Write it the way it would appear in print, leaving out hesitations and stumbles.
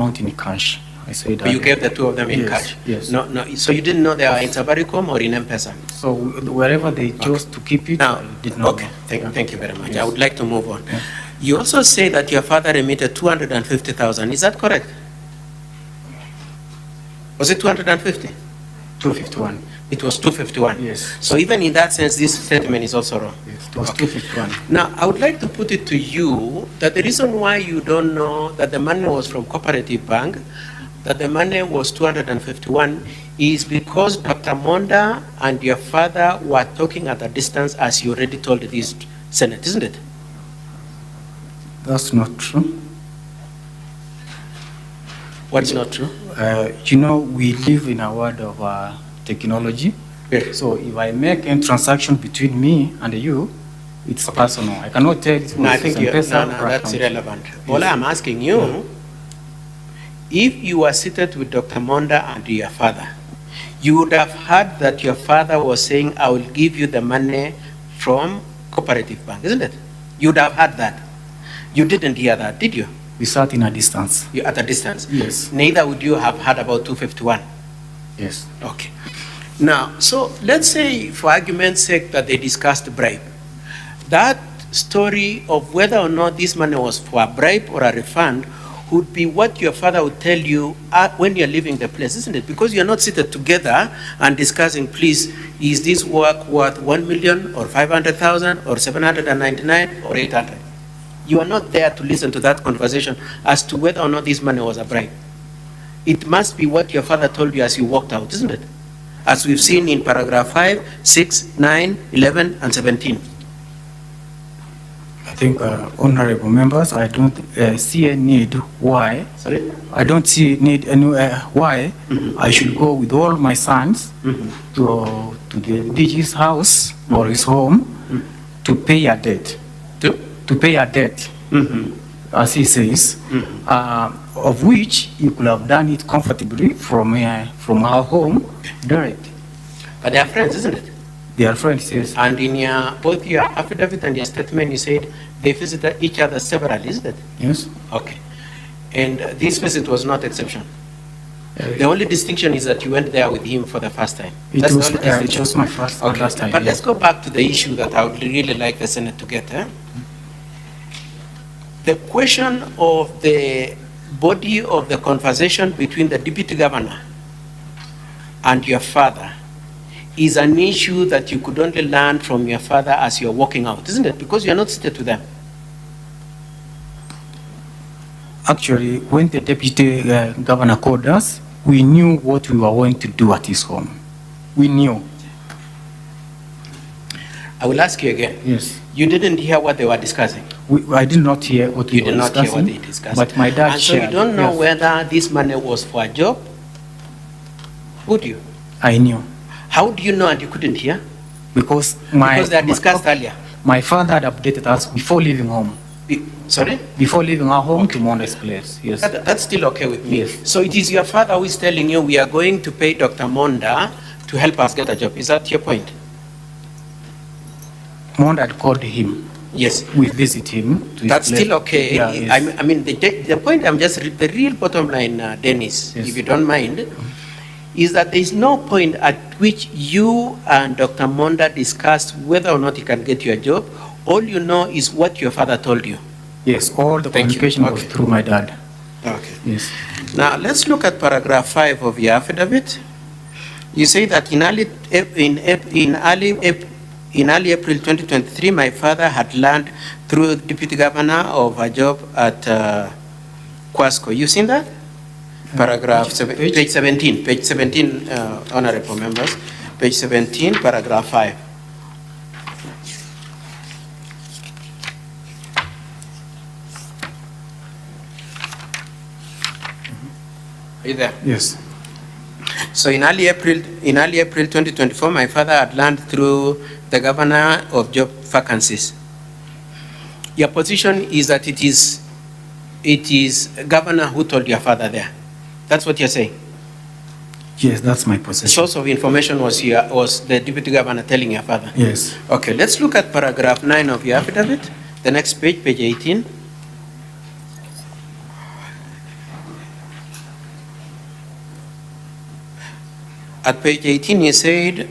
amount in cash. I said that. You gave the two of them in cash? Yes. No. So you didn't know they are in Safaricom or in M-Pesa? So wherever they chose to keep it, Now, I did not okay. know. Thank you very much. Yes. I would like to move on. Yeah. You also say that your father remitted 250,000. Is that correct? Was it 250? 251. It was 251. Yes. So even in that sense, this statement is also wrong. Yes, it was 251. Now, I would like to put it to you that the reason why you don't know that the money was from Cooperative Bank, that the money was 251, is because Dr. Monda and your father were talking at a distance, as you already told this Senate, isn't it? That's not true. What's not true? We live in a world of technology. Yes. So if I make a transaction between me and you, it's personal. I cannot tell it. No, I think that's irrelevant. Yes. All I'm asking you, if you were seated with Dr. Monda and your father, you would have heard that your father was saying, I will give you the money from Cooperative Bank, isn't it? You would have heard that. You didn't hear that, did you? We sat in a distance. You at a distance? Yes. Neither would you have heard about 251? Yes. Okay. Now, so let's say, for argument's sake, that they discussed bribe. That story of whether or not this money was for a bribe or a refund would be what your father would tell you when you're leaving the place, isn't it? Because you're not seated together and discussing, please, is this work worth 1 million or 500,000 or 799 or 800? You are not there to listen to that conversation as to whether or not this money was a bribe. It must be what your father told you as you walked out, isn't it? As we've seen in paragraph 5, 6, 9, 11, and 17. I think, honorable members, I don't see a need why. Sorry? I don't see need anywhere why I should go with all my sons to the DG's house or his home to pay a debt. To pay a debt, as he says, of which you could have done it comfortably from our home direct. But they are friends, isn't it? They are friends, yes. And in both your affidavit and your statement, you said they visited each other severally, isn't it? Yes. Okay. And this visit was not exception. The only distinction is that you went there with him for the first time. It was my first time. But let's go back to the issue that I would really like the Senate to get. The question of the body of the conversation between the deputy governor and your father is an issue that you could only learn from your father as you're walking out, isn't it? Because you're not seated with them. Actually, when the deputy governor called us, we knew what we were going to do at his home. We knew. I will ask you again. Yes. You didn't hear what they were discussing? I did not hear what you they were discussing. You did not hear what they discussed. But my dad and shared. So you don't know whether this money was for a job? Would you? I knew. How do you know and you couldn't hear? Because they are discussed earlier. My father had updated us before leaving home. Sorry? Before leaving our home to Monda's place, yes. That's still okay with me. Yes. So it is your father who is telling you we are going to pay Dr. Monda to help us get a job. Is that your point? Monda had called him. Yes. We visit him. That's still okay. Yeah, yes. I mean, the point I'm just, the real bottom line, Dennis, yes, if you don't mind, is that there is no point at which you and Dr. Monda discussed whether or not he can get you a job. All you know is what your father told you. Yes, all the communication was through my dad. Okay. Yes. Now, let's look at paragraph 5 of your affidavit. You say that in early April 2023, my father had learned through deputy governor of a job at Kwasco. You seen that? Paragraph page 17. Page 17, honorable members. Page 17, paragraph 5. Are you there? Yes. So in early April 2024, my father had learned through the governor of job vacancies. Your position is that it is governor who told your father there. That's what you're saying? Yes, that's my position. The source of information was the deputy governor telling your father? Yes. Okay, let's look at paragraph 9 of your affidavit. The next page, page 18. At page 18, he said,